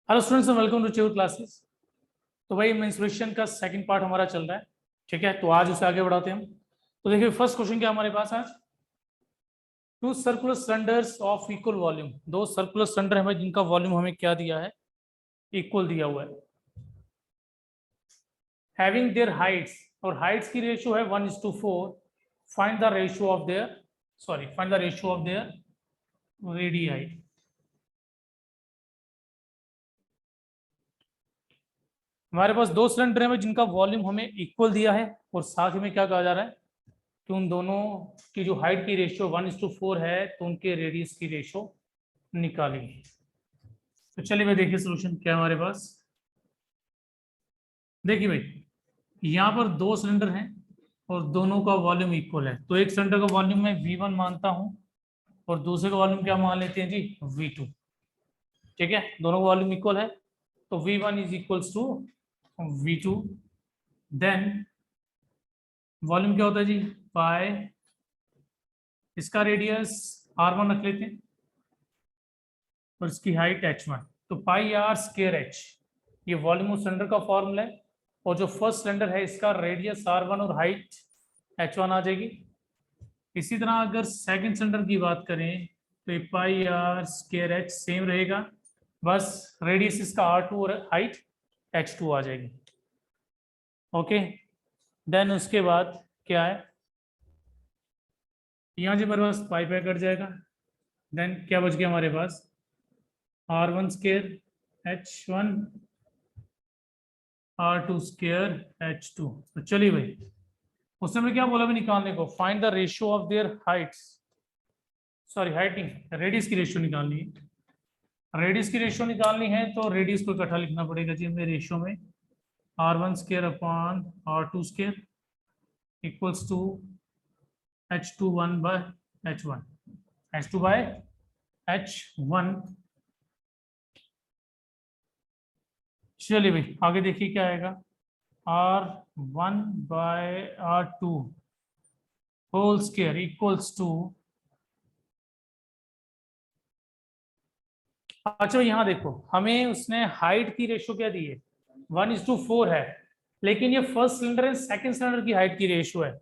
Hello students, welcome to च्यूर classes. तो भाई मेंस्ट्रुएशन का सेकंड पार्ट हमारा चल रहा है। ठीक है, तो आज उसे आगे बढ़ाते हैं हम। तो देखिए, फर्स्ट क्वेश्चन क्या हमारे पास आज। Two circular cylinders of equal volume, दो सर्कुलर सिलेंडर हमें जिनका वॉल्यूम हमें क्या दिया है, इक्वल दिया हुआ है। हैविंग देयर हाइट्स, और हाइट्स की रेशियो है 1:4। Find the ratio of there, find the ratio of there radii. हमारे पास दो सिलेंडर हैं जिनका वॉल्यूम हमें इक्वल दिया है, और साथ में क्या कहा जा रहा है कि उन दोनों की जो हाइट की रेशियो 1:4 है, तो उनके रेडियस की रेशियो निकालेंगे। तो चलिए भाई, देखिए सोल्यूशन क्या है हमारे पास। देखिए भाई, यहाँ पर दो सिलेंडर हैं और दोनों का वॉल्यूम इक्वल है। तो एक सिलेंडर का वॉल्यूम मैं V1 मानता हूँ और दूसरे का वॉल्यूम क्या मान लेते हैं जी, V2। ठीक है, दोनों का वॉल्यूम इक्वल है, तो V1 is equals to V2। Then volume क्या होता है जी, पाई, इसका रेडियस R1 रख लेते हैं और इसकी हाइट H1। तो पाई आर स्केयर H, ये वॉल्यूम ऑफ सिलेंडर का फॉर्मूला है। और जो फर्स्ट सिलेंडर है इसका रेडियस R1 और हाइट H1 आ जाएगी। इसी तरह अगर सेकंड सिलेंडर की बात करें तो ये पाई आर स्केयर H सेम रहेगा, बस रेडियस इसका R2 और हाइट H2 आ जाएगी। ओके, देन उसके बाद क्या है, यहाँ से मेरे पास पाई पाई कट जाएगा। देन क्या बच गया हमारे पास, R1 square H1, R2 square H2। तो चलिए भाई, उसने हमें क्या बोला भी निकालने को, find the ratio of their heights, हाइटिंग रेडियस की रेशियो निकालनी है। रेडियस की रेशियो निकालनी है तो रेडियस को इकट्ठा लिखना पड़ेगा जी हमें रेशियो में। R1 square upon R2 square equals to H2 1 by H1, H2 by H1। चलिए भाई आगे देखिए क्या आएगा, R1 by R2 whole square equals to, अच्छा यहाँ देखो, हमें उसने हाइट की रेशियो क्या दी है, 1:4 है। लेकिन ये फर्स्ट सिलेंडर है, सेकंड सिलेंडर की हाइट की रेशियो है।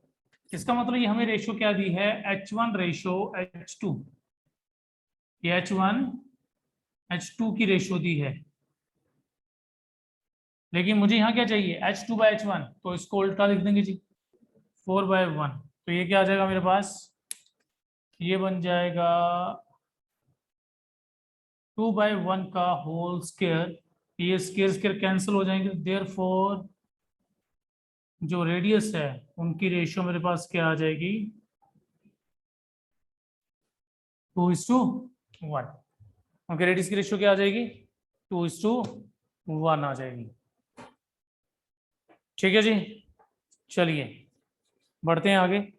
इसका मतलब ये हमें रेशियो क्या दी है, H1 रेशियो H2। ये H1 H2 की रेशियो दी है। लेकिन मुझे यहाँ क्या चाहिए, H2 बाय H1, तो इसको उल्टा लिख देंगे जी, 4/1। तो ये क्या आ जाएगा मेरे पास, ये बन जाएगा 2/1 का होल स्केयर। ये स्केयर स्केयर कैंसिल हो जाएंगे, देयरफॉर जो रेडियस है उनकी रेशियो मेरे पास क्या आ जाएगी, 2:1। उनके रेडियस की रेशियो क्या आ जाएगी, 2:1 आ जाएगी। ठीक है जी, चलिए बढ़ते हैं आगे।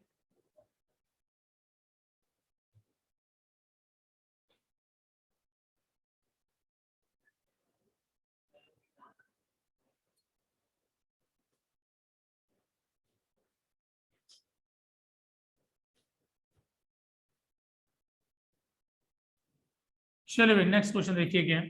चलिए भाई नेक्स्ट क्वेश्चन देखिए क्या है।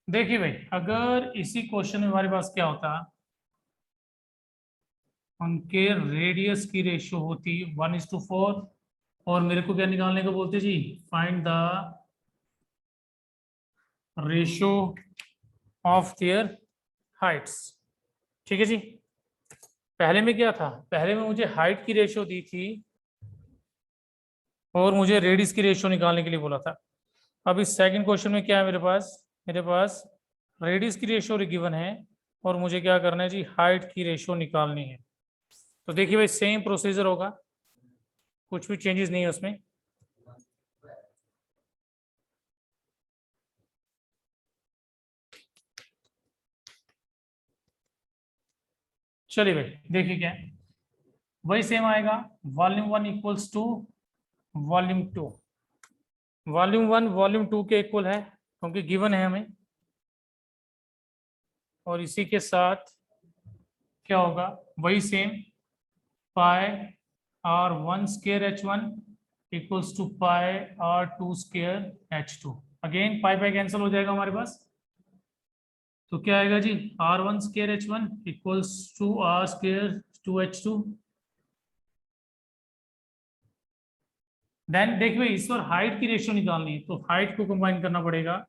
देखिए भाई, अगर इसी क्वेश्चन में हमारे पास क्या होता, उनके रेडियस की रेशियो होती 1:4, और मेरे को क्या निकालने को बोलते जी, find the ratio of their heights. ठीक है जी, पहले में क्या था, पहले में मुझे हाइट की रेशियो दी थी और मुझे रेडियस की रेशियो निकालने के लिए बोला था। अब इस सेकंड क्वेश्चन में क्या है मेरे पास, रेडियस की रेशियो गिवन है और मुझे क्या करना है जी, हाइट की रेशियो निकालनी है। तो देखिए भाई, सेम प्रोसीजर होगा, कुछ भी चेंजेस नहीं है उसमें। चलिए भाई देखिए क्या है, वही सेम आएगा, volume 1 equals to volume 2। Volume 1 volume 2 के इक्वल है क्योंकि गिवन है हमें, और इसी के साथ क्या होगा, वही same, pi R1 square H1 equals to pi R2 square H2। Again pi pi cancel हो जाएगा हमारे पास, तो क्या आएगा जी, R1 square H1 equals to R square 2H2। Then देखिए इस पर हाइट की रेशियो निकालनी है, तो हाइट को कंबाइन करना पड़ेगा,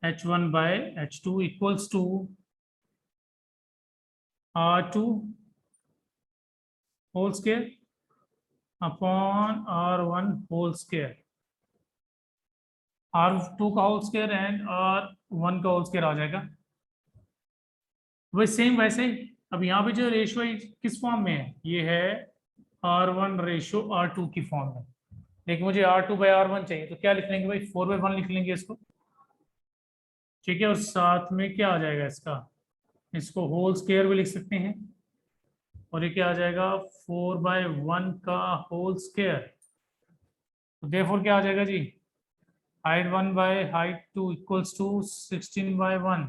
H1 by H2 equals to R2 whole square upon R1 whole square, R2 का होल स्केयर एंड R1 का होल स्केयर आ जाएगा। वही सेम वैसे ही, अब यहाँ पे जो रेशियो है किस फॉर्म में है, ये है R1 रेशियो R2 की फॉर्म में, लेकिन मुझे R2 बाय R1 चाहिए, तो क्या लिख लेंगे भाई, 4/1 लिख लेंगे इसको, ठीक है। और साथ में क्या आ जाएगा इसका, इसको होल स्केयर भी लिख सकते हैं, और ये क्या आ जाएगा 4/1 का होल स्केयर, तो देयरफॉर क्या आ जाएगा जी, height 1 by height 2 equals to 16/1,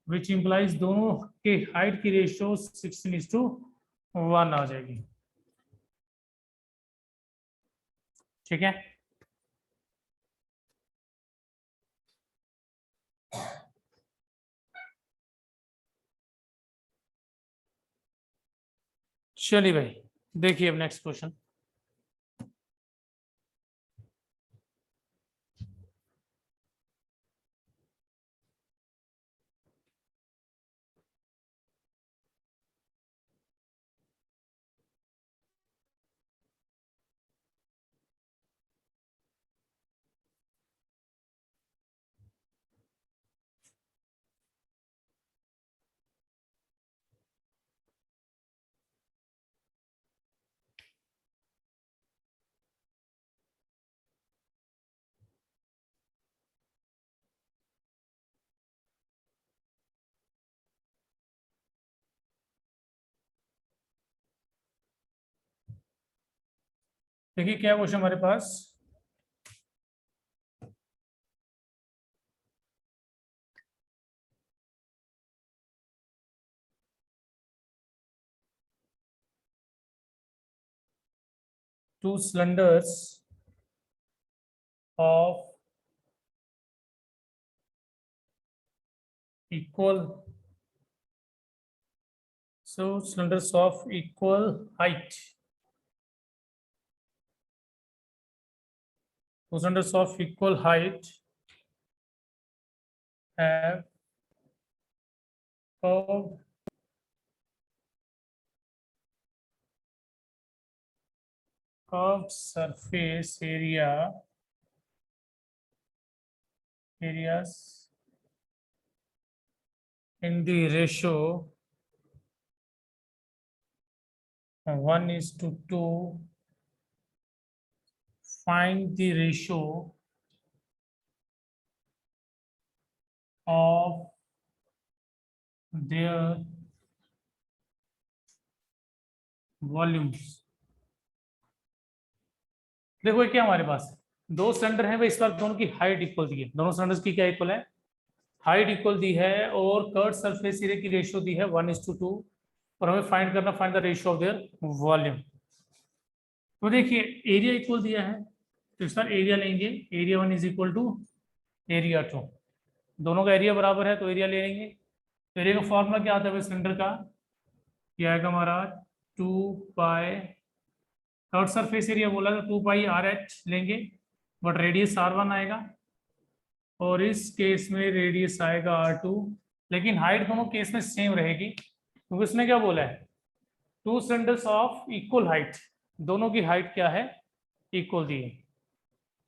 which implies दोनों के हाइट की रेशियो 16:1 आ जाएगी, ठीक है। चलिए भाई देखिए अब नेक्स्ट क्वेश्चन। देखिए क्या क्वेश्चन हमारे पास, two cylinders of equal, so cylinders of equal height, two cylinders of equal height have curved surface areas in the ratio 1:2. Find the ratio of their volumes। देखो ये क्या हमारे पास दो सिलेंडर हैं भाई, इस बार दोनों की हाइट इक्वल दी है, दोनों सिलेंडर्स की क्या इक्वल है, हाइट इक्वल दी है, और कर्व सरफेस एरिया की रेशियो दी है 1:2, और हमें find the ratio of their volume. तो देखिए एरिया इक्वल दिया है, तो इस बार एरिया लेंगे, area 1 is equal to area 2, दोनों का एरिया बराबर है तो एरिया ले लेंगे। तो एरिया का फॉर्मूला क्या आता है सिलेंडर का, ये आएगा हमारा 2 पाई, थर्ड सरफेस एरिया बोला तो 2 पाई RH लेंगे, बट रेडियस R1 आएगा, और इस केस में रेडियस आएगा R2, लेकिन हाइट दोनों केस में सेम रहेगी, क्योंकि उसने क्या बोला है, to cylinders of equal height, दोनों की हाइट क्या है, इक्वल दी है,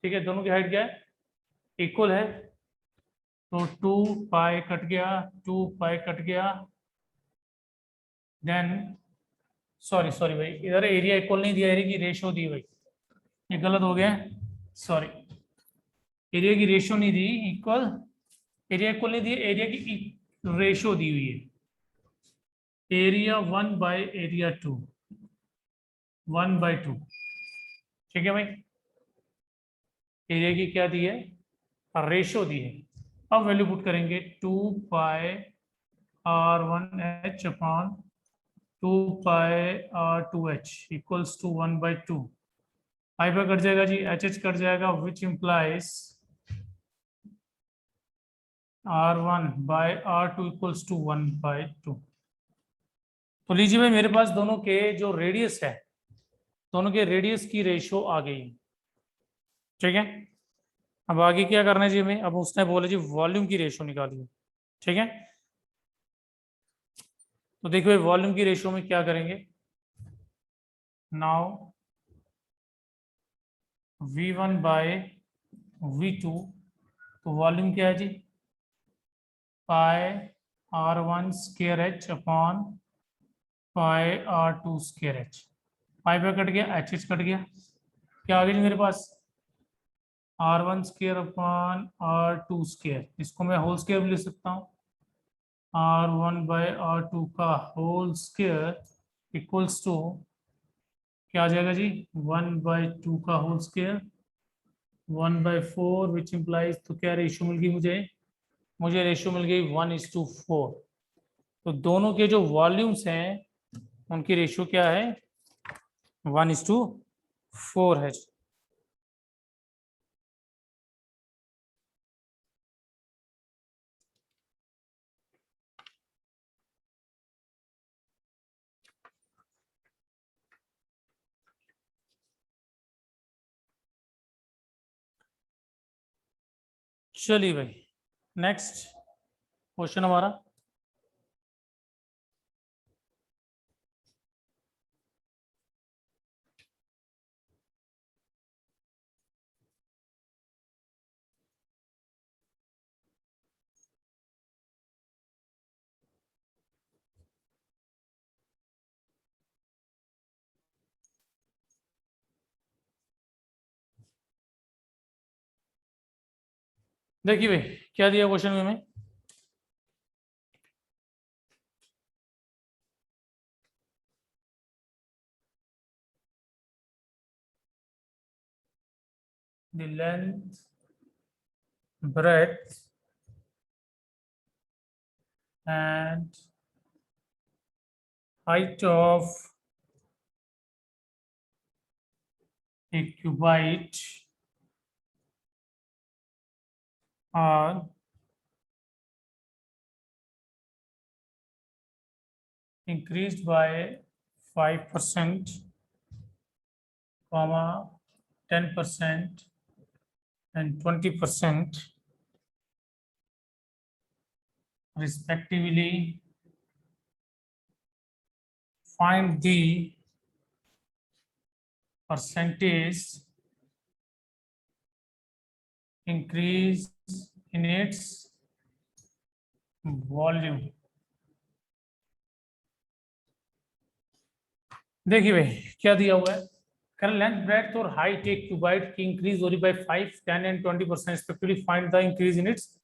ठीक है, दोनों की हाइट क्या है, इक्वल है, तो 2 पाई कट गया, 2 पाई कट गया, देन सॉरी सॉरी भाई इधर एरिया इक्वल नहीं दिया, एरिया की रेशियो दी भाई, ये गलत हो गया, सॉरी, एरिया की रेशियो नहीं दी, इक्वल, एरिया इक्वल नहीं दी, एरिया की रेशियो दी हुई है, एरिया 1/एरिया 2, 1/2, ठीक है भाई, एरिया की क्या दी है, रेशियो दी है। अब वैल्यू पुट करेंगे 2 pi R1H upon 2 pi R two H equals to 1/2। Pi पर कट जाएगा जी, एच एच कट जाएगा, which implies R1/R2 equals to 1/2। तो लीजिए भाई, मेरे पास दोनों के जो रेडियस है, दोनों के रेडियस की रेशियो आ गई। ठीक है, अब आगे क्या करना है जी हमें? अब उसने बोला जी वॉल्यूम की रेशियो निकालिए। ठीक है, तो देखिए वॉल्यूम की रेशियो में क्या करेंगे। नाउ V1/V2, तो वॉल्यूम क्या है जी? पाई R1 square H upon pi R2 square H। पाई पे कट गया, एच एच कट गया, क्या आ गया जी मेरे पास? R1 square upon R2 square, इसको मैं होल स्क्वायर भी लिख सकता हूँ। R1/R2 का होल स्क्वायर इक्वल्स टू क्या आ जाएगा जी? 1/2 का होल स्क्वायर, 1/4, विच इम्प्लाइज, तो क्या रेशियो मिल गई मुझे रेशियो मिल गई 1:4। तो दोनों के जो वॉल्यूम्स हैं उनकी रेशियो क्या है? 1:4 है। चलिए भाई, नेक्स्ट क्वेश्चन हमारा। देखिए भाई, क्या दिया क्वेश्चन में हमें? The length, breadth and height of a cubite are increased by 5%, 10% and 20% respectively. Find the percentage increase in its volume। देखिए भाई, क्या दिया हुआ है? कर लेंथ, ब्रेड्थ और हाइट एक क्यूबाइट की इंक्रीज हो रही by 5, 10 and 20% respectively. Find the increase in its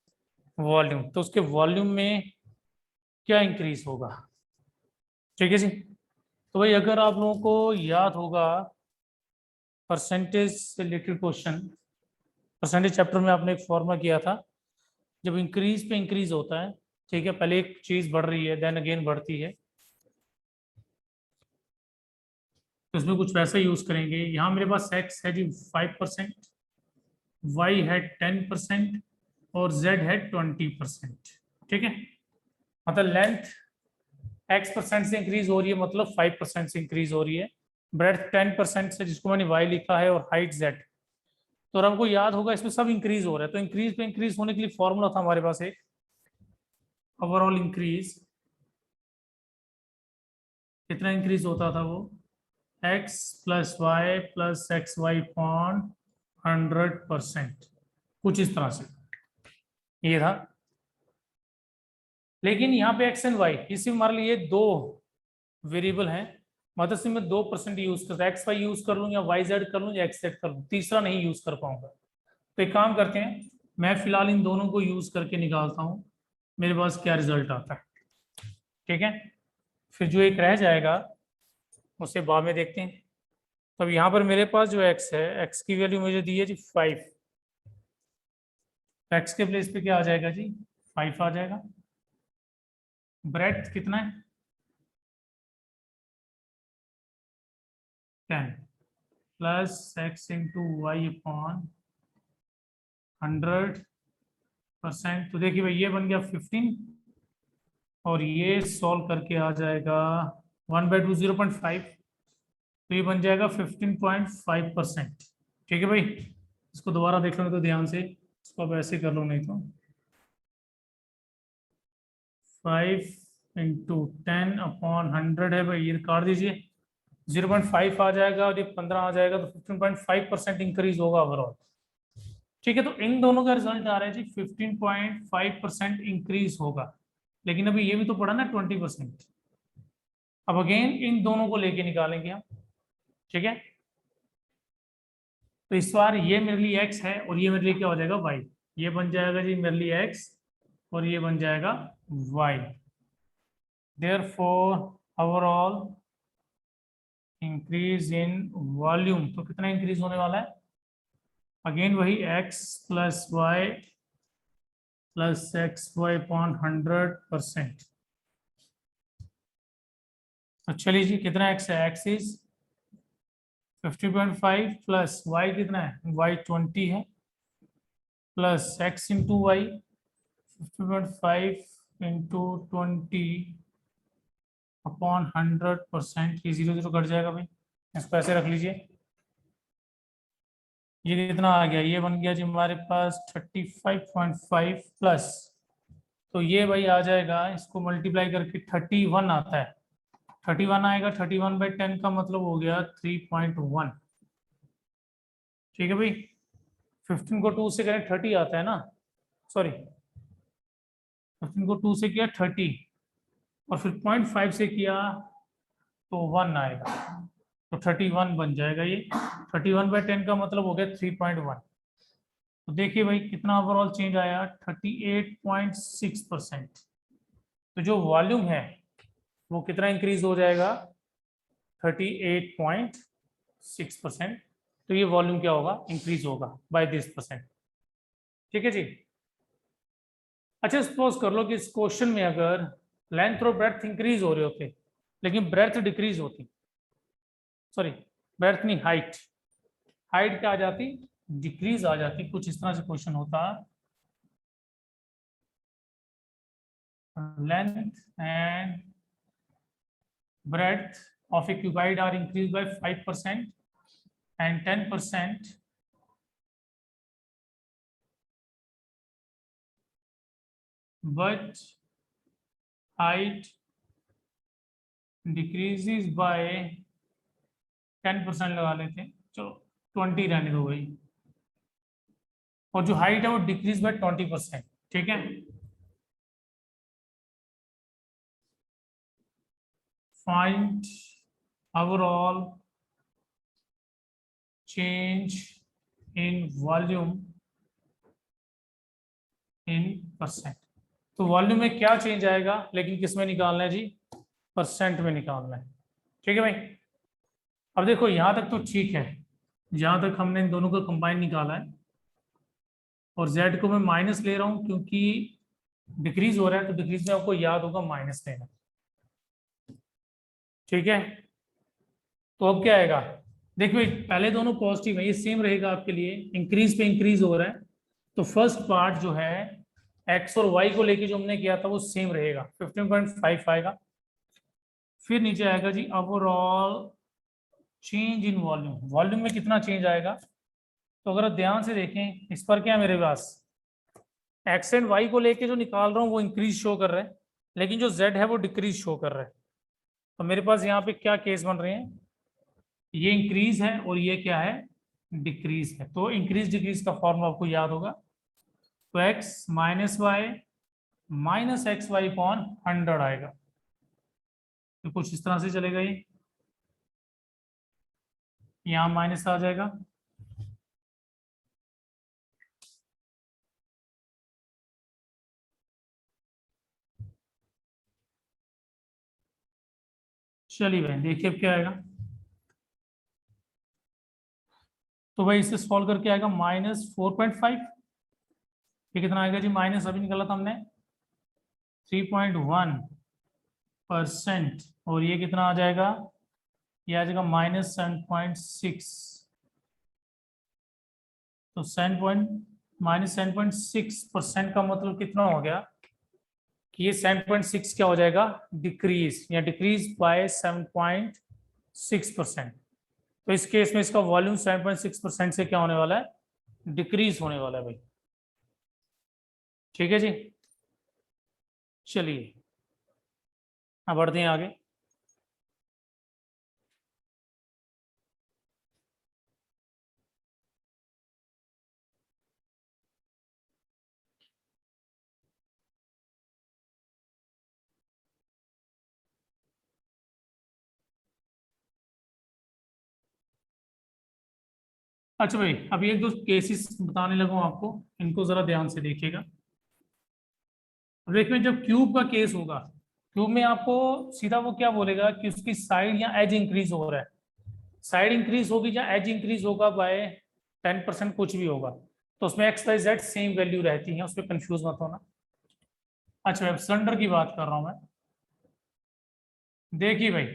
volume. तो उसके वॉल्यूम में क्या इंक्रीज होगा? ठीक है जी, तो भाई अगर आप लोगों को याद होगा परसेंटेज से रिलेटेड क्वेश्चन, परसेंटेज चैप्टर में आपने एक फॉर्मूला किया था, जब इंक्रीज पे इंक्रीज होता है, ठीक है, पहले एक चीज बढ़ रही है देन अगेन बढ़ती है, तो इसमें कुछ वैसा यूज करेंगे। यहाँ मेरे पास एक्स है जी 5%, वाई है 10% और जेड है 20%। ठीक है, मतलब लेंथ x% से इंक्रीज हो रही है, मतलब 5% से इंक्रीज हो रही है। ब्रेड्थ 10% से, जिसको मैंने y लिखा है, और हाइट z। तो और हमको याद होगा इसमें सब इंक्रीज हो रहा है, तो इंक्रीज पे इंक्रीज होने के लिए फॉर्मूला था हमारे पास एक, ओवरऑल इंक्रीज। कितना इंक्रीज होता था वो? x plus y plus x y point 100%, कुछ इस तरह से ये था। लेकिन यहाँ पे एक्स एंड वाई, इसी में हमारे लिए दो वेरिएबल हैं, मतलब से मैं 2% यूज करता, एक्स वाई यूज कर लूँ या वाई जेड कर लूँ या एक्स जेड कर लूँ, तीसरा नहीं यूज कर पाऊंगा। तो एक काम करते हैं, मैं फिलहाल इन दोनों को यूज करके निकालता हूँ, मेरे पास क्या रिजल्ट आता है। ठीक है, फिर जो एक रह जाएगा उसे बाद में देखते हैं। तो अब यहाँ पर मेरे पास जो एक्स है, एक्स की वैल्यू मुझे दी है जी 5। एक्स के प्लेस पे क्या आ जाएगा जी? 5 आ जाएगा। ब्रेड्थ कितना है? 10 plus x into y upon 100%। तो देखिए भाई ये बन गया 15 और ये सॉल्व करके आ जाएगा 1/2 0.5, तो ये बन जाएगा 15.5%। ठीक है भाई, इसको दोबारा देख लो तो ध्यान से, इसको अब ऐसे कर लो, नहीं तो 5 इंटू 10 अपॉन 100 है भाई, ये काट दीजिए, 0.5 आ जाएगा और ये 15 आ जाएगा, तो 15.5% इंक्रीज होगा ओवरऑल। ठीक है, तो इन दोनों का रिजल्ट आ रहा है जी 15.5% इंक्रीज होगा, लेकिन अभी ये भी तो पड़ा ना 20%। अब अगेन इन दोनों को लेके निकालेंगे हम। ठीक है, तो इस बार ये मेरे लिए x है और ये मेरे लिए क्या हो जाएगा y। ये बन जाएगा जी मेरे लिए x और ये बन जाएगा y। Therefore overall increase in volume, तो कितना इंक्रीज होने वाला है, अगेन वही x plus y plus XY upon 100%। तो चलिए जी, कितना x है, x इज 50.5 प्लस y कितना है, y 20 है, plus x into y 50.5 into 20 upon 100%। ये 0 0 कट जाएगा भाई, इसको ऐसे रख लीजिए। ये कितना आ गया, ये बन गया जी हमारे पास 35.5 प्लस, तो ये भाई आ जाएगा, इसको मल्टीप्लाई करके 31 आता है, 31 आएगा, 31/10 का मतलब हो गया 3.1। ठीक है भाई, 15 को 2 से करें 30 आता है ना, सॉरी 15 को 2 से किया 30 और फिर 0.5 से किया तो 1 आएगा, तो 31 बन जाएगा ये। 31/10 का मतलब हो गया 3.1। तो देखिए भाई कितना ओवरऑल चेंज आया, 38.6%। तो जो वॉल्यूम है वो कितना इंक्रीज हो जाएगा, 38.6%। तो ये वॉल्यूम क्या होगा, इंक्रीज होगा बाय दिस %। ठीक है जी। अच्छा सपोज कर लो कि इस क्वेश्चन में अगर लेंथ और ब्रेड्थ इंक्रीज हो रहे होते लेकिन ब्रेड्थ डिक्रीज होती, सॉरी ब्रेड्थ नहीं, हाइट, हाइट क्या आ जाती, डिक्रीज आ जाती, कुछ इस तरह से क्वेश्चन होता, length and breadth of a cuboid are increased by 5% and 10%, but height decreases by 10% लगा लेते हैं, चलो 20 रहने दो भाई, और जो हाइट है वो डिक्रीज बाय 20%। ठीक है, find overall change in volume इन %। तो वॉल्यूम में क्या चेंज आएगा, लेकिन किस में निकालना है जी, % में निकालना है। ठीक है भाई, अब देखो यहां तक तो ठीक है, जहां तक हमने इन दोनों को कंबाइन निकाला है, और z को मैं माइनस ले रहा हूं क्योंकि डिक्रीज हो रहा है, तो डिक्रीज में आपको याद होगा माइनस लेना। ठीक है, तो अब क्या आएगा, देखिए पहले दोनों पॉजिटिव है, ये सेम रहेगा आपके लिए, इंक्रीज पे इंक्रीज हो रहा है, तो फर्स्ट पार्ट जो है x और y को लेके जो हमने किया था वो सेम रहेगा, 15.5 आएगा। फिर नीचे आएगा जी overall change in volume, volume में कितना चेंज आएगा, तो अगर आप ध्यान से देखें इस पर क्या मेरे पास एक्स एंड वाई को लेके जो निकाल रहा हूँ वो इंक्रीज शो कर रहा है, लेकिन जो जेड है वो डिक्रीज शो कर रहा है। तो मेरे पास यहाँ पे क्या केस बन रहे हैं, ये इंक्रीज है और ये क्या है, डिक्रीज है। तो इंक्रीज डिक्रीज का फॉर्मूला आपको याद होगा, तो x minus y minus x y upon 100 आएगा। तो कुछ इस तरह से चलेगा, ये यहाँ माइनस आ जाएगा, चलिए भाई देखिए अब क्या आएगा। तो भाई इसे सॉल्व करके आएगा -4.5, ये कितना आएगा जी, माइनस अभी निकाला था हमने 3.1%, और ये कितना आ जाएगा ये आ जाएगा -7.6। तो 7.6% का मतलब कितना हो गया कि ये 7.6 क्या हो जाएगा, डिक्रीज, या डिक्रीज बाय 7.6%। तो इस केस में इसका वॉल्यूम 7.6% से क्या होने वाला है, डिक्रीज होने वाला है भाई। ठीक है जी, चलिए अब बढ़ते हैं आगे। अच्छा भाई, अभी एक दो केसेस बताने लगा हूं आपको, इनको जरा ध्यान से देखिएगा। अब देखिए, जब क्यूब का केस होगा, क्यूब में आपको सीधा वो क्या बोलेगा कि उसकी साइड या एज इंक्रीज हो रहा है, साइड इंक्रीज होगी या एज इंक्रीज होगा बाय 10%, कुछ भी होगा, तो उसमें x y z same value रहती है, उसमें कंफ्यूज मत होना। अच्छा, अब सिलेंडर की बात कर रहा हूं मैं। देखिए भाई,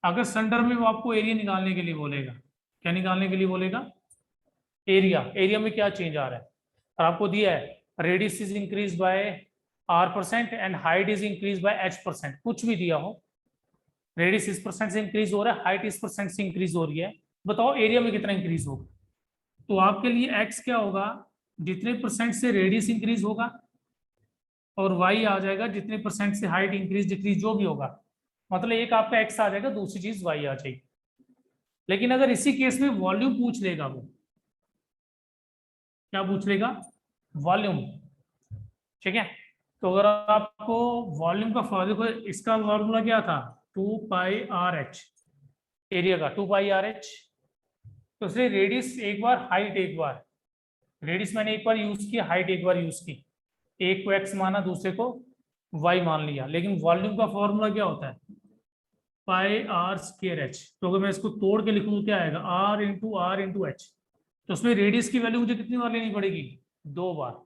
अगर सिलेंडर में वो आपको एरिया निकालने के लिए बोलेगा, क्या निकालने के लिए बोलेगा, एरिया, एरिया में क्या चेंज आ रहा है, और आपको दिया है radius is increase by r% and height is increase by h%, कुछ भी दिया हो, रेडियस इस परसेंट से इंक्रीज हो रहा है, हाइट इस परसेंट से इंक्रीज हो रही है, बताओ एरिया में कितना इंक्रीज होगा। तो आपके लिए x क्या होगा, जितने परसेंट से रेडियस इंक्रीज होगा, और y आ जाएगा जितने परसेंट से हाइट इंक्रीज डिक्रीज जो भी होगा, मतलब एक आपका x आ जाएगा, दूसरी चीज y आ जाएगी। लेकिन अगर इसी केस में वॉल्यूम पूछ लेगा, वो क्या पूछ लेगा, वॉल्यूम। ठीक है, तो अगर आपको वॉल्यूम का देखो, इसका फॉर्मूला क्या था, 2πr/h, एरिया का 2πr/h। तो इसलिए रेडियस एक बार, हाइट एक बार, रेडियस मैंने एक बार यूज की, हाइट एक बार यूज की, एक को एक्स माना, दूसरे को वाई मान लिया, लेकिन वॉल्यूम का फॉर्मूला क्या होता है, πr²h। तो अगर मैं इसको तोड़ के लिखूं तो क्या आएगा, r×r×h। तो उसमें रेडियस की वैल्यू मुझे कितनी बार लेनी पड़ेगी, 2 बार।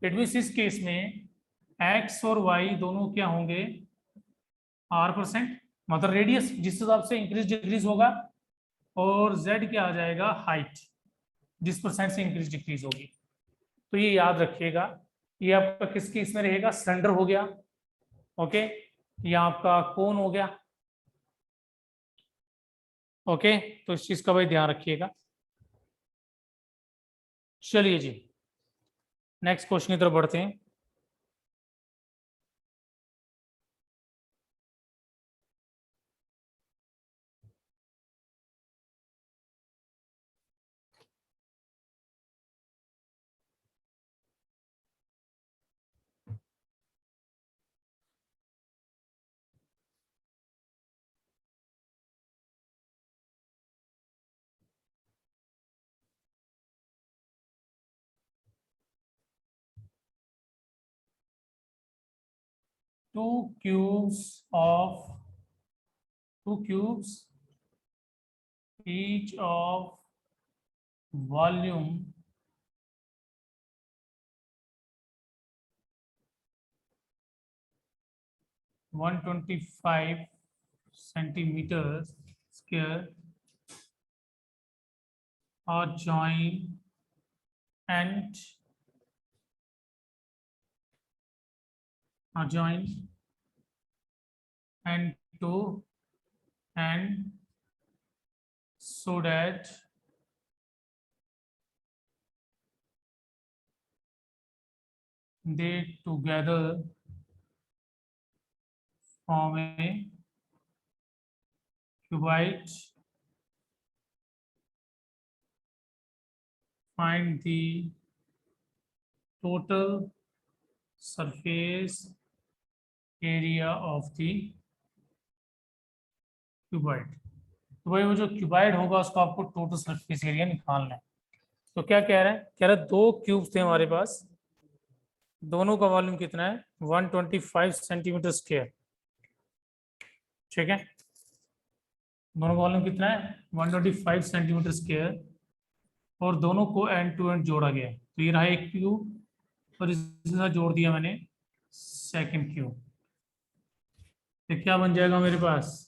इट मीन इस केस में एक्स और वाई दोनों क्या होंगे, r%, मतलब रेडियस जिस हिसाब से इंक्रीज डिक्रीज होगा, और z क्या आ जाएगा, हाइट, जिस परसेंट से इंक्रीज डिक्रीज होगी। तो ये याद रखिएगा, ये आपका किस केस में रहेगा, सिलेंडर हो गया, ओके, ये आपका कोन हो गया, ओके। तो इस चीज का भाई ध्यान रखिएगा। चलिए जी, नेक्स्ट क्वेश्चन की तरफ बढ़ते हैं। two cubes of two cubes each of volume 125 centimeters square are joined and are joined and to and so that they together form a cuboid. Find the total surface area of the cuboid। तो भाई वो जो cuboid होगा उसका आपको total surface area निकालना है। तो क्या कह रहा है, कह रहा है दो क्यूब्स थे हमारे पास, दोनों का वॉल्यूम कितना है, 125 सेंटीमीटर स्क्वायर। ठीक है, दोनों का वॉल्यूम कितना है, 125 सेंटीमीटर स्क्वायर, और दोनों को एंड टू एंड जोड़ा गया है। तो ये रहा एक क्यूब, और इसके साथ जोड़ दिया मैंने सेकंड क्यूब। तो क्या बन जाएगा मेरे पास,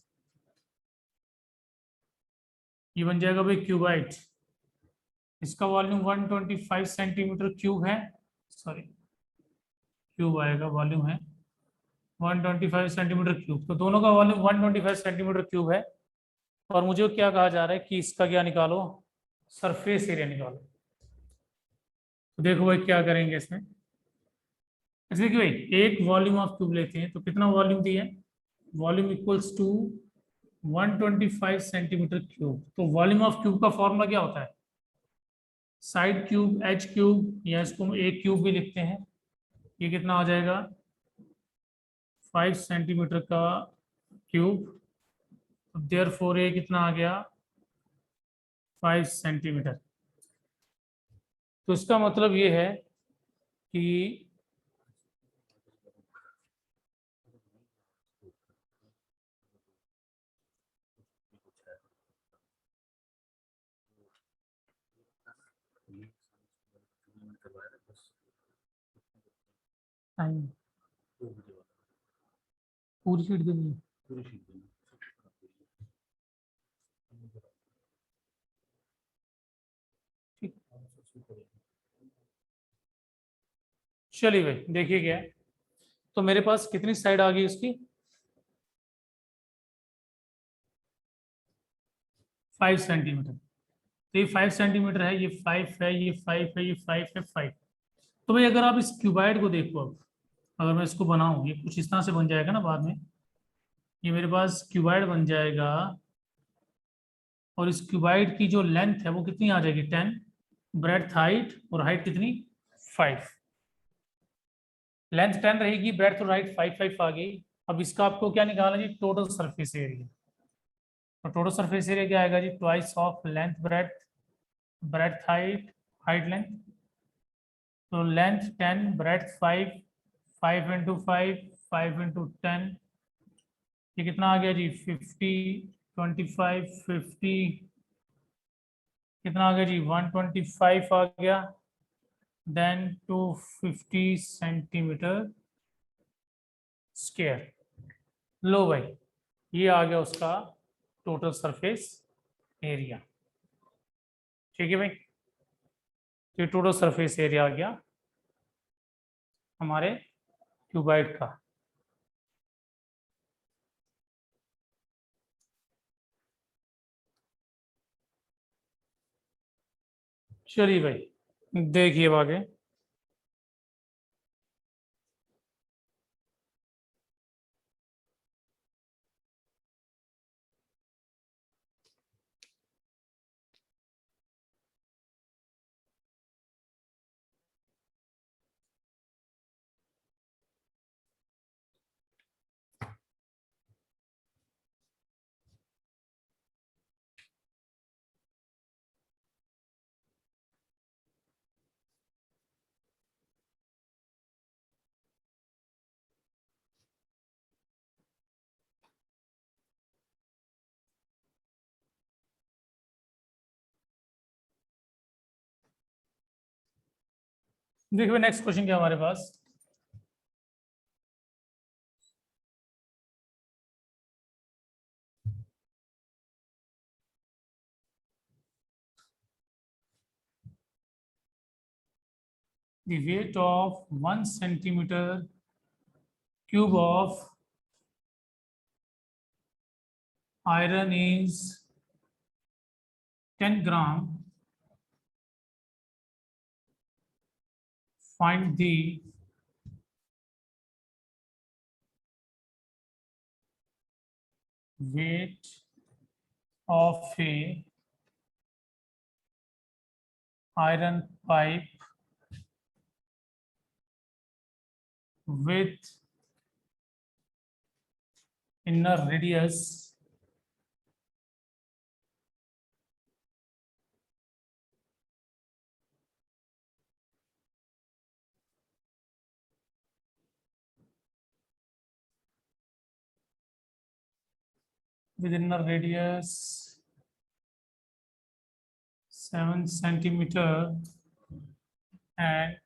ये बन जाएगा भाई क्यूबाइड। इसका वॉल्यूम 125 सेंटीमीटर क्यूब है, सॉरी क्यूब आएगा, वॉल्यूम है 125 सेंटीमीटर क्यूब। तो दोनों का वॉल्यूम 125 सेंटीमीटर क्यूब है। और मुझे क्या कहा जा रहा है कि इसका क्या निकालो, सरफेस एरिया निकालो। तो देखो भाई क्या करेंगे इसमें। जैसे कि भाई एक वॉल्यूम ऑफ क्यूब लेते हैं, तो कितना वॉल्यूम दिया है, volume equals to 125 centimetre cube. तो वॉल्यूम ऑफ क्यूब का फॉर्मूला क्या होता है, साइड क्यूब एच क्यूब, या इसको हम ए क्यूब भी लिखते हैं। ये कितना आ जाएगा, 5 सेंटीमीटर का क्यूब। देयर फोर ए कितना आ गया, 5 सेंटीमीटर। तो इसका मतलब ये है कि टाइम पूरी शीट देनी है। ठीक, चलिए भाई देखिए क्या है। तो मेरे पास कितनी साइड आ गई उसकी, 5 सेंटीमीटर। तो ये 5 सेंटीमीटर है, ये 5 है, ये 5 है, ये 5 है, 5। तो भाई अगर आप इस क्यूबाइड को देखो, अब अगर मैं इसको बनाऊं, ये कुछ इस तरह से बन जाएगा ना बाद में। ये मेरे पास क्यूबाइड बन जाएगा, और इस क्यूबाइड की जो लेंथ है वो कितनी आ जाएगी, 10। ब्रेड्थ हाइट, और हाइट कितनी, 5। लेंथ 10 रहेगी, ब्रेड्थ और हाइट 5 5 आ गई। अब इसका आपको क्या निकालना जी, टोटल सरफेस एरिया। तो टोटल सरफेस एरिया क्या आएगा जी, twice of length breadth, breadth height, height length. तो लेंथ 10, ब्रेड्थ 5, 5 इंटू 5, 5 इंटू 10, ये कितना आ गया जी, 50, 25, 50, कितना आ गया जी, 125 आ गया। Then 250 centimetre square. लो भाई, ये आ गया उसका टोटल सरफेस एरिया। ठीक है भाई, ये टोटल सरफेस एरिया आ गया हमारे क्यूबाइड का। चलिए भाई देखिए अब आगे। देखिए नेक्स्ट क्वेश्चन क्या हमारे पास, the weight of 1 centimeter cube of iron is 10 gram. Find the weight of a iron pipe with inner radius with inner radius 7 centimeter and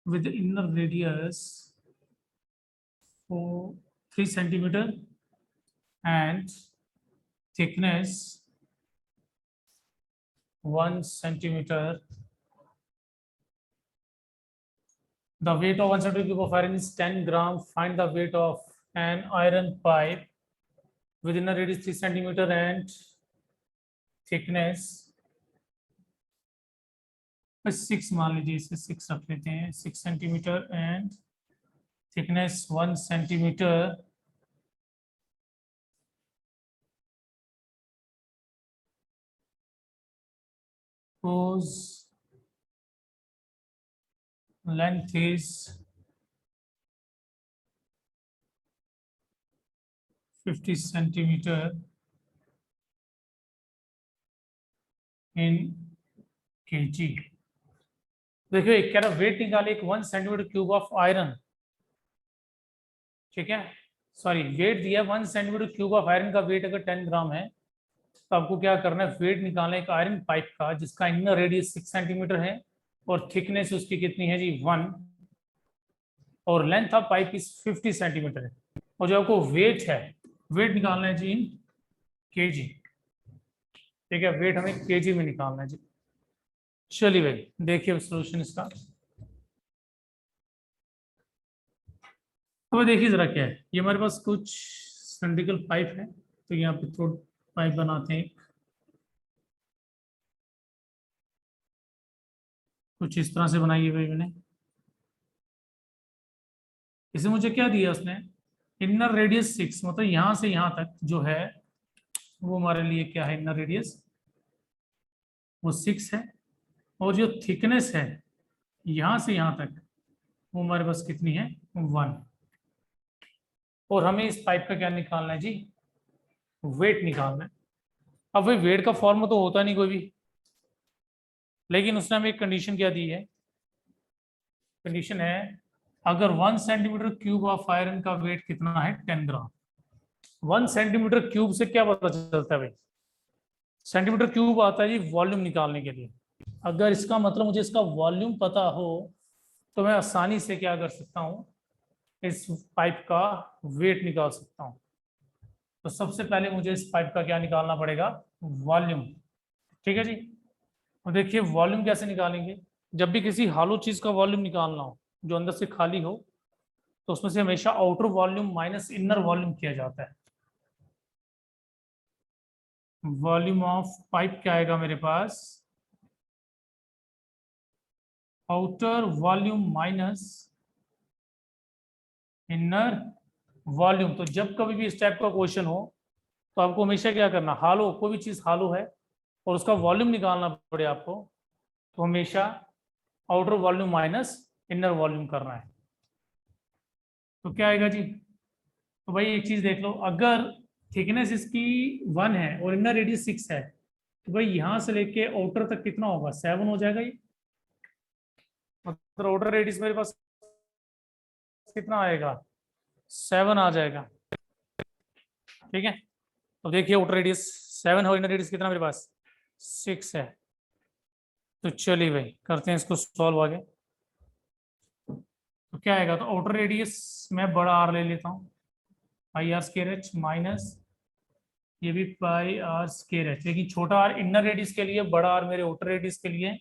with inner radius 3 centimeter and thickness 1 centimeter. The weight of 1 centimeter cube of iron is 10 gram. Find the weight of an iron pipe within a radius 3 centimeter and thickness 6 मान लीजिए, इसे 6 रख लेते हैं, 6 centimetre and thickness 1 centimetre. whose length is 50 centimeter in kg. देखिए एक कह रहा वेट निकाले एक 1 सेंटीमीटर क्यूब ऑफ आयरन. ठीक है, सॉरी वेट दिया 1 सेंटीमीटर क्यूब ऑफ आयरन का वेट अगर 10 ग्राम है तो आपको क्या करना है, वेट निकालना है एक आयरन पाइप का जिसका इनर रेडियस 6 सेंटीमीटर है और थिकनेस उसकी कितनी है जी 1, और लेंथ ऑफ पाइप इस 50 सेंटीमीटर है, और जो आपको वेट है, वेट निकालना है जी इन केजी. ठीक है, वेट हमें केजी में निकालना है जी. चलिए भाई देखिए सोल्यूशन इसका. तो देखिए जरा क्या है, ये हमारे पास कुछ सिलिंड्रिकल पाइप है, तो यहाँ पे थ्रोट पाइप बनाते हैं कुछ इस तरह से बनाइए भाई. मैंने इसे मुझे क्या दिया उसने, इनर रेडियस 6, मतलब यहां से यहां तक जो है वो हमारे लिए क्या है, इनर रेडियस वो 6 है, और जो थिकनेस है यहां से यहां तक वो हमारे पास कितनी है 1. और हमें इस पाइप का क्या निकालना है जी, वेट निकालना है. अब भाई वेट का फॉर्मूला तो होता नहीं कोई भी, लेकिन उसने हमें एक कंडीशन क्या दी है, कंडीशन है अगर 1 सेंटीमीटर क्यूब ऑफ आयरन का वेट कितना है 10 ग्राम. 1 सेंटीमीटर क्यूब से क्या पता चलता है भाई, सेंटीमीटर क्यूब आता है जी वॉल्यूम निकालने के लिए. अगर इसका मतलब मुझे इसका वॉल्यूम पता हो तो मैं आसानी से क्या कर सकता हूं, इस पाइप का वेट निकाल सकता हूं. तो सबसे पहले मुझे इस पाइप का क्या निकालना पड़ेगा, वॉल्यूम. ठीक है जी, और देखिए वॉल्यूम कैसे निकालेंगे, जब भी किसी हालो चीज का वॉल्यूम निकालना हो जो अंदर से खाली हो तो उसमें से हमेशा outer volume minus inner volume किया जाता है. वॉल्यूम ऑफ पाइप क्या आएगा मेरे पास, outer volume minus inner volume. तो जब कभी भी इस टाइप का क्वेश्चन हो तो आपको हमेशा क्या करना, हालो कोई भी चीज हालो है और उसका वॉल्यूम निकालना पड़े आपको, तो हमेशा outer volume minus inner volume करना है. तो क्या आएगा जी, तो भाई एक चीज देख लो, अगर थिकनेस इसकी 1 है और इनर रेडियस 6 है तो भाई यहां से लेके आउटर तक कितना होगा, 7 हो जाएगा ये. मतलब आउटर रेडियस मेरे पास कितना आएगा, 7 आ जाएगा. ठीक है, तो देखिए आउटर रेडियस 7 है और इनर रेडियस कितना मेरे पास 6 है. तो चलिए भाई करते हैं इसको सॉल्व आगे. तो क्या आएगा, तो आउटर रेडियस मैं बड़ा आर ले लेता हूँ, पाई आर स्क्वायर एच माइनस ये भी पाई आर स्क्वायर एच, लेकिन छोटा आर इनर रेडियस के लिए, बड़ा आर मेरे आउटर रेडियस के लिए.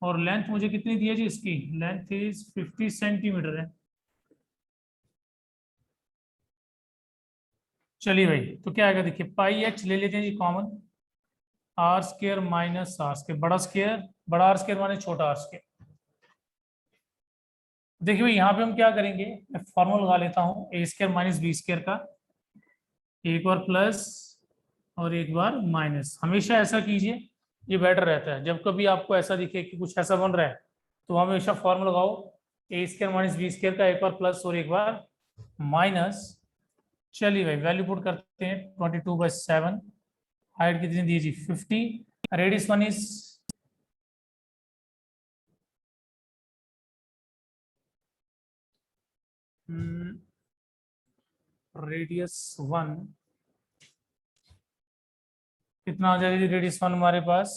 और लेंथ मुझे कितनी दी है जी, इसकी लेंथ इज 50 सेंटीमीटर है. चलिए भाई तो क्या आएगा, देखिए पाई एच ले लेते हैं जी common, R square minus R square, बड़ा स्क्वायर, बड़ा आर स्क्वायर माने छोटा आर स्क्वायर. देखिए भाई यहाँ पे हम क्या करेंगे, मैं फॉर्मूला लगा लेता हूँ ए स्क्वायर माइनस बी स्क्वायर का, एक बार प्लस और एक बार माइनस. हमेशा ऐसा कीजिए, ये बेटर रहता है. जब कभी आपको ऐसा दिखे कि कुछ ऐसा बन रहा है तो हमेशा फॉर्मूला लगाओ ए स्क्वायर माइनस बी स्क्वायर का, एक बार प्लस और एक बार माइनस. चलिए भाई वैल्यू पुट करते हैं, 22/7, हाइट कितनी दी जी 50, रेडियस 1 इज रेडियस 1 कितना आ जाएगा जी, रेडियस 1 हमारे पास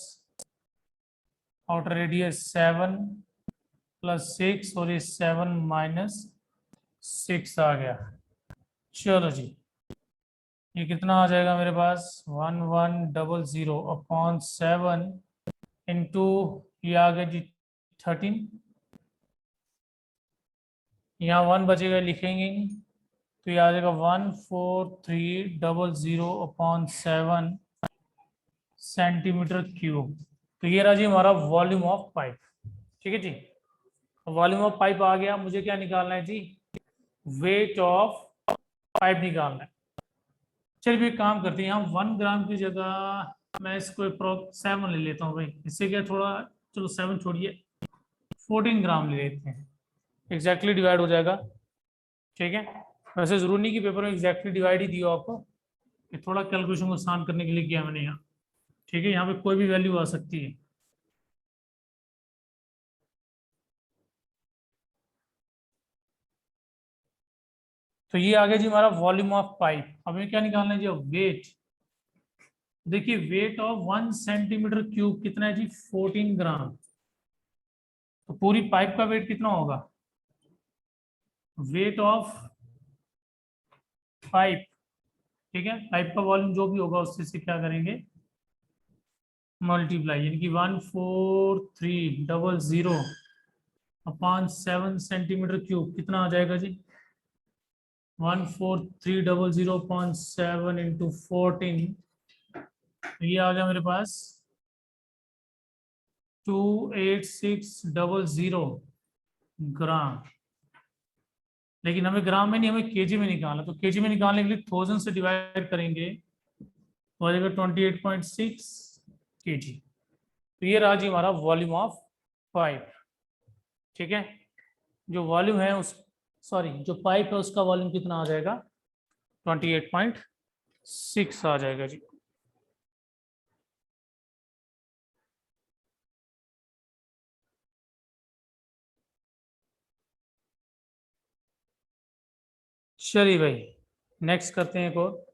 आउटर रेडियस 7 + 6 और ये 7 - 6 आ गया। चलो जी, ये कितना आ जाएगा मेरे पास, 1100/7 इंटू, ये आ गया जी 13, यहाँ 1 बचेगा, लिखेंगे नहीं, तो ये आ जाएगा 14300/7 सेंटीमीटर क्यूब। तो ये रहा जी हमारा वॉल्यूम ऑफ पाइप। ठीक है जी, वॉल्यूम ऑफ पाइप आ गया। मुझे क्या निकालना है जी, वेट ऑफ पाइप निकालना है। चलिए एक काम करते हैं, यहाँ 1 ग्राम की जगह मैं इसको 7 ले लेता हूँ भाई, इससे क्या थोड़ा, चलो 7 छोड़िए, 14 ग्राम ले लेते हैं, एग्जैक्टली डिवाइड हो जाएगा। ठीक है, वैसे जरूरी नहीं कि पेपर में एग्जैक्टली डिवाइड ही दियो आपको, ये थोड़ा कैलकुलेशन को आसान करने के लिए किया मैंने यहाँ। ठीक है, यहाँ पे कोई भी वैल्यू आ सकती है। तो ये आ गया जी हमारा वॉल्यूम ऑफ पाइप। हमें क्या निकालना है जी, वेट। देखिए वेट ऑफ 1 सेंटीमीटर क्यूब कितना है जी, 14 ग्राम। तो पूरी पाइप का वेट कितना होगा, वेट ऑफ पाइप, ठीक है, पाइप का वॉल्यूम जो भी होगा उससे से क्या करेंगे, मल्टीप्लाई, यानी कि 14300/7 कितना आ जाएगा जी, 14300/7 इंटू 14, तो ये आ गया मेरे पास 28600 ग्राम। लेकिन हमें ग्राम में नहीं, हमें केजी में निकालना, तो केजी में निकालने के लिए 1000 से डिवाइड करेंगे तो आ जाएगा 28.6 kg। तो ये रहा जी हमारा वॉल्यूम ऑफ पाइप। ठीक है, जो वॉल्यूम है उस, सॉरी जो पाइप है उसका वॉल्यूम कितना आ जाएगा, 28.6 आ जाएगा जी। चलिए भाई नेक्स्ट करते हैं एक और।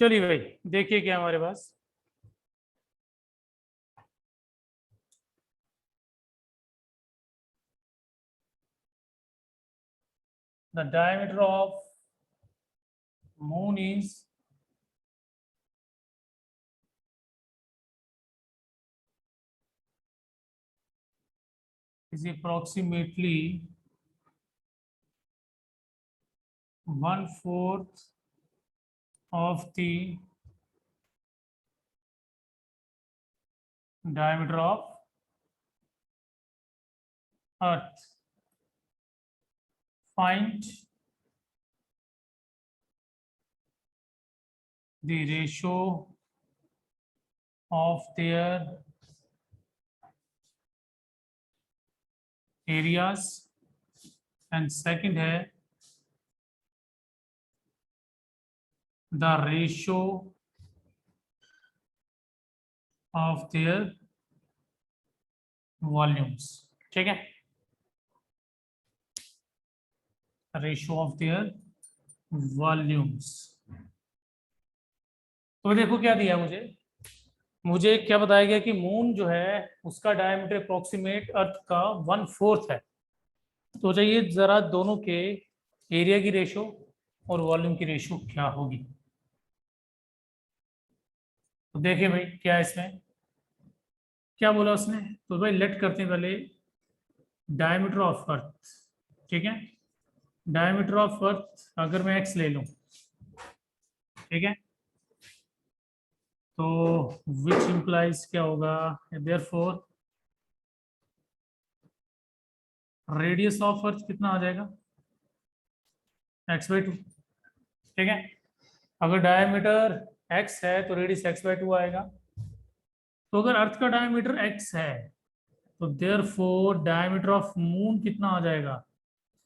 चलिए भाई देखिए क्या हमारे पास, the diameter of moon is approximately 1/4 of the diameter of earth. Find the ratio of their areas, and second है the ratio of their volumes। ठीक है, रेशियो ऑफ देयर वॉल्यूम्स। तो देखो क्या दिया मुझे, मुझे क्या बताया गया कि मून जो है उसका डायमीटर अप्रोक्सीमेट अर्थ का 1/4 है। तो चाहिए जरा दोनों के एरिया की रेशो और वॉल्यूम की रेशो क्या होगी। तो देखिए भाई क्या है इसमें, क्या बोला उसने, तो भाई लेट करते हैं पहले डायमीटर ऑफ अर्थ। ठीक है, डायमीटर ऑफ अर्थ अगर मैं एक्स ले लूं, ठीक है, तो विच इंप्लाइज क्या होगा, देयरफॉर रेडियस ऑफ अर्थ कितना आ जाएगा, x/2। ठीक है, अगर डायमीटर x है तो रेडियस x/2 आएगा। तो अगर अर्थ का डायमीटर x है तो देयरफॉर डायमीटर ऑफ मून कितना आ जाएगा,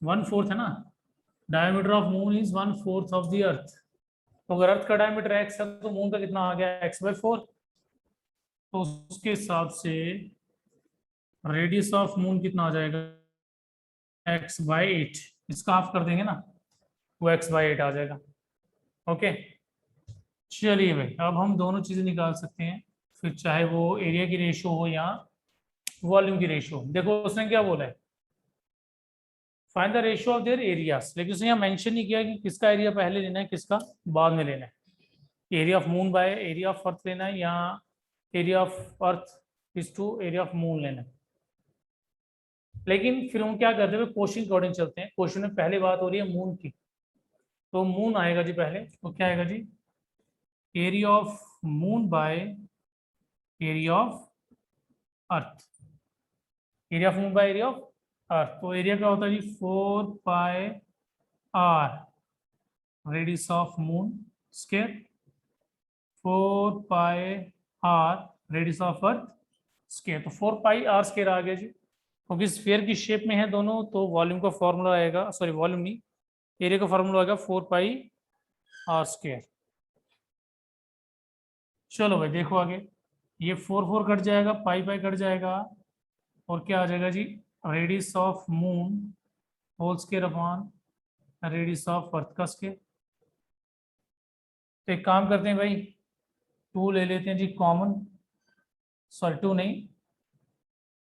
1/4 है ना। Diameter of moon is 1/4 of the earth. तो अगर अर्थ का डायमीटर x है तो मून का कितना आ गया, x/4। तो उसके हिसाब से रेडियस ऑफ मून कितना आ जाएगा, x/8। इसका हाफ कर देंगे ना, वो x/8 आ जाएगा। ओके, चलिए भाई अब हम दोनों चीजें निकाल सकते हैं, फिर चाहे वो एरिया की रेशियो हो या वॉल्यूम की रेशियो। देखो उसने क्या बोला है, find the ratio of there areas, लेकिन उसने यहाँ मेंशन नहीं किया कि किसका एरिया पहले लेना है किसका बाद में लेना है। Area of moon by area of earth लेना है या area of earth is to area of moon लेना है। लेकिन फिर हम क्या करते हैं, क्वेश्चन के अकॉर्डिंग चलते हैं। क्वेश्चन में पहले बात हो रही है मून की, तो मून आएगा जी पहले। तो क्या आएगा जी, area of moon by area of earth. Area of moon by area of earth, तो एरिया क्या होता है जी, 4πr radius of moon square, 4πr radius of earth square. तो 4πr स्क्वायर आ गया जी। क्योंकि स्फीयर की शेप में है दोनों, तो वॉल्यूम का फॉर्मूला आएगा, सॉरी वॉल्यूम नहीं, एरिया का फॉर्मूला आएगा 4πr स्क्वायर। चलो भाई देखो आगे, ये 4 कट जाएगा, पाई पाई कट जाएगा, और क्या आ जाएगा जी, radius of moon whole square upon radius of earth का स्क्वायर। तो एक काम करते हैं भाई, 2 ले लेते हैं जी कॉमन, सॉरी 2 नहीं,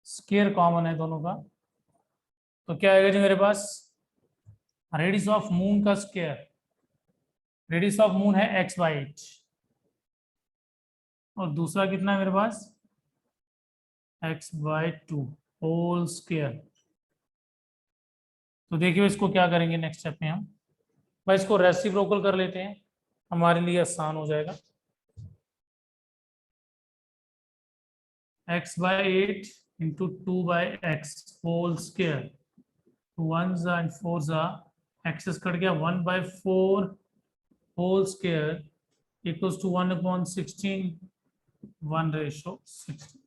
स्क्वायर कॉमन है दोनों का। तो क्या आएगा जी मेरे पास, रेडियस ऑफ मून का स्क्वायर, रेडियस ऑफ मून है x/8, और दूसरा कितना है मेरे पास, x/2 होल स्क्वायर। तो देखिए इसको क्या करेंगे नेक्स्ट स्टेप में हम, भाई इसको रेसिप्रोकल कर लेते हैं, हमारे लिए आसान हो जाएगा। x/8 into 2/x whole square, 1 and 4 जा, एक्सेस कट गया, 1/4 होल स्क्वायर इक्वल्स टू 1/16, 1/16।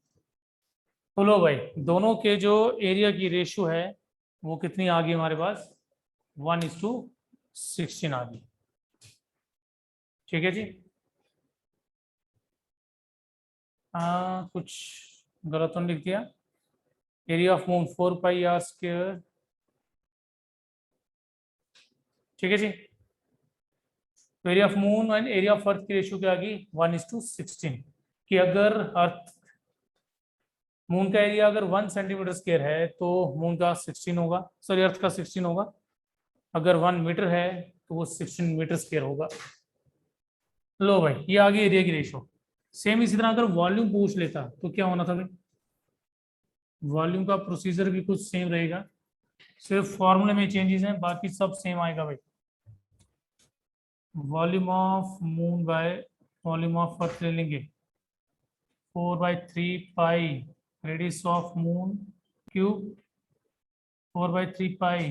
तो लो भाई दोनों के जो एरिया की रेशियो है वो कितनी आ गई हमारे पास, 1:16 आ गई। ठीक है जी, कुछ गलत तो नहीं लिख दिया। Area of moon 4πr square, ठीक है जी। तो area of moon and area of अर्थ की रेशियो क्या आ गई, 1:16। कि अगर अर्थ, मून का एरिया अगर 1 सेंटीमीटर स्क्वायर है तो मून का 16 होगा, सॉरी अर्थ का 16 होगा। अगर 1 मीटर है तो वो 16 मीटर स्क्वायर होगा। लो भाई ये आ गई एरिया की रेशियो। सेम इसी तरह अगर वॉल्यूम पूछ लेता तो क्या होना था भाई, वॉल्यूम का प्रोसीजर भी कुछ सेम रहेगा, सिर्फ फॉर्मूले में चेंजेस हैं, बाकी सब सेम आएगा भाई। Volume of moon by volume of earth ले लेंगे, 4/3 पाई radius of moon cube, 4/3 pi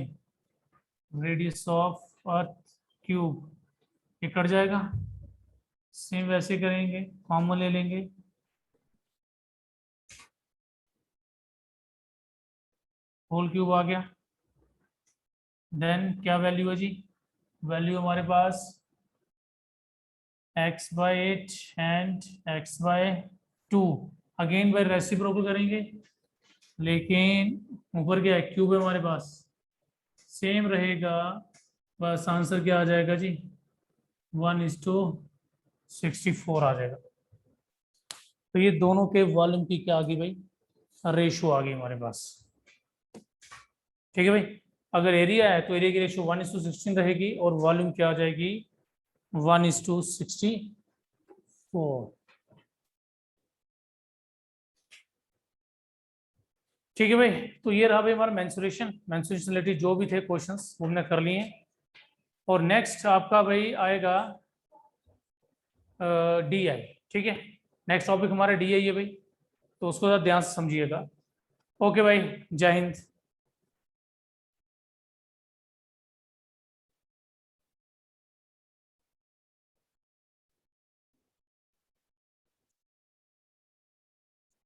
radius of earth cube. ये कट जाएगा, सेम वैसे करेंगे, कॉमन ले लेंगे, होल क्यूब आ गया। देन क्या वैल्यू है जी, वैल्यू हमारे पास x/8 and x/2, again by reciprocal करेंगे, लेकिन ऊपर क्या है, क्यूब है हमारे पास, सेम रहेगा, बस आंसर क्या आ जाएगा जी, 1:64 आ जाएगा। तो ये दोनों के वॉल्यूम की क्या आ गई भाई, रेशियो आ गई हमारे पास। ठीक है भाई, अगर एरिया है तो एरिया की रेशियो 1:16 रहेगी, और वॉल्यूम क्या आ जाएगी, 1:64। ठीक है भाई, तो ये रहा भाई हमारा मेंसुरेशन रिलेटेड जो भी थे क्वेश्चंस वो हमने कर लिए। और नेक्स्ट आपका भाई आएगा DI। ठीक है, नेक्स्ट टॉपिक हमारा DI है भाई, तो उसको ध्यान से समझिएगा। ओके भाई, जय हिंद।